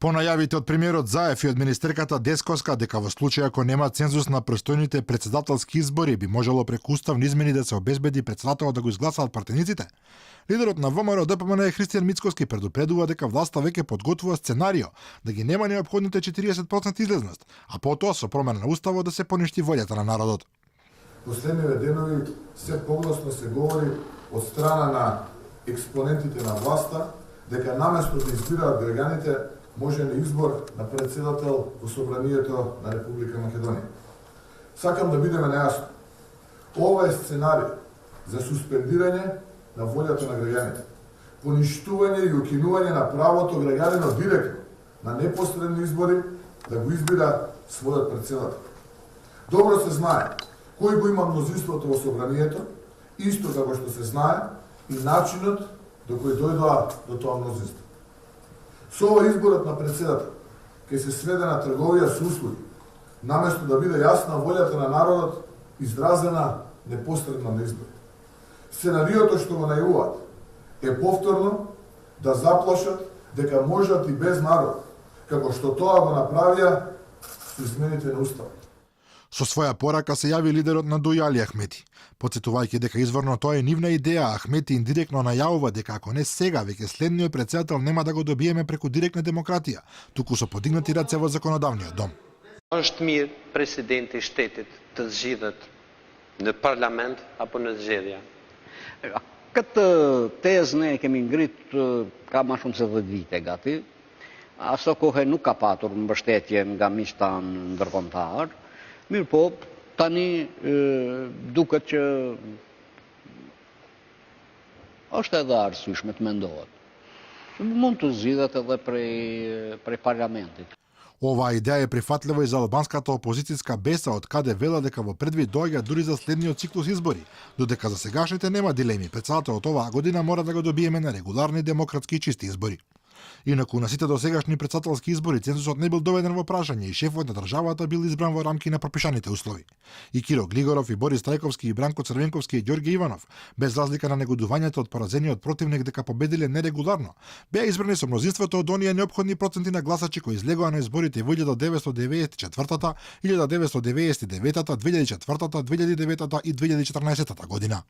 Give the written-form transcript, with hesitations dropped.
По најавите од премиерот Заев и од министерката Десковска дека во случај ако нема цензус на престојните претседателски избори би можело преку уставни измени да се обезбеди претседателот да го изгласаат партениците, лидерот на ВМРО ДПМН Христијан Мицкоски предупредува дека власта веќе подготвува сценарио да ги нема неопходните 40% излезност, а потоа со промена на уставот да се поништи волјата на народот. Последниве денови се погласно се говори од страна на експонентите на власта дека наместо да избираат граѓаните може на избор на председател во Собранието на Република Македонија. Сакам да бидеме најасно. Ова е сценарij за суспендирање на волјата на граѓаните, поништување и укинување на правото граѓанинот директно на непосредни избори да го избира својот председател. Добро се знае кој го има мнозинството во Собранието, исто како што се знае и начинот до кој дојдоа до тоа мнозинство. Со ова изборот на председател ќе се сведе на трговија со услуги, наместо да биде јасна волјата на народот изразена непосредно на избори. Сценариото што го најавуваат е повторно да заплашат дека можат и без народ, како што тоа го направија со измените на уставот. Со своја порака се јави лидерот на ДУИ Али Ахмети, потсетувајќи дека изворно тоа е нивна идеја. Ахмети индиректно најавува дека ако не сега, веќе следниот председател нема да го добиеме преку директна демократија, туку со подигнати раце во законодавниот дом. Është mirë presidenti i shtetit të zgjidhet në parlament apo në zgjedhja. Këtë tezë ne kemi ngrit ka më shumë se 10 vite gati. Aso kohë nuk ka patur mbështetje nga miqtan ndërkombëtar. Mirë po, tani duket që është edhe arsyeshme të mendohet. Mund të zgjidhet edhe prej parlamentit. Оваа идеја е прифатлива и за албанската опозицијска беса, од каде вела дека во предвид доаѓа дури за следниот циклус избори, додека за сегашните нема дилеми. Председателот оваа година мора да го добиеме на регуларни, демократски и чисти избори. Инаку на сите досегашни председателски избори цензусот не бил доведен во прашање и шефот на државата бил избран во рамки на пропишаните услови. И Киро Глигоров, и Борис Трајковски, и Бранко Црвенковски, и Ѓорѓе Иванов, без разлика на негодувањето од поразениот противник дека победиле нерегуларно, беа избрани со мнозинството од оние неопходни проценти на гласачи кои излегоа на изборите во 1994, 1999, 2004, 2009 и 2014 година.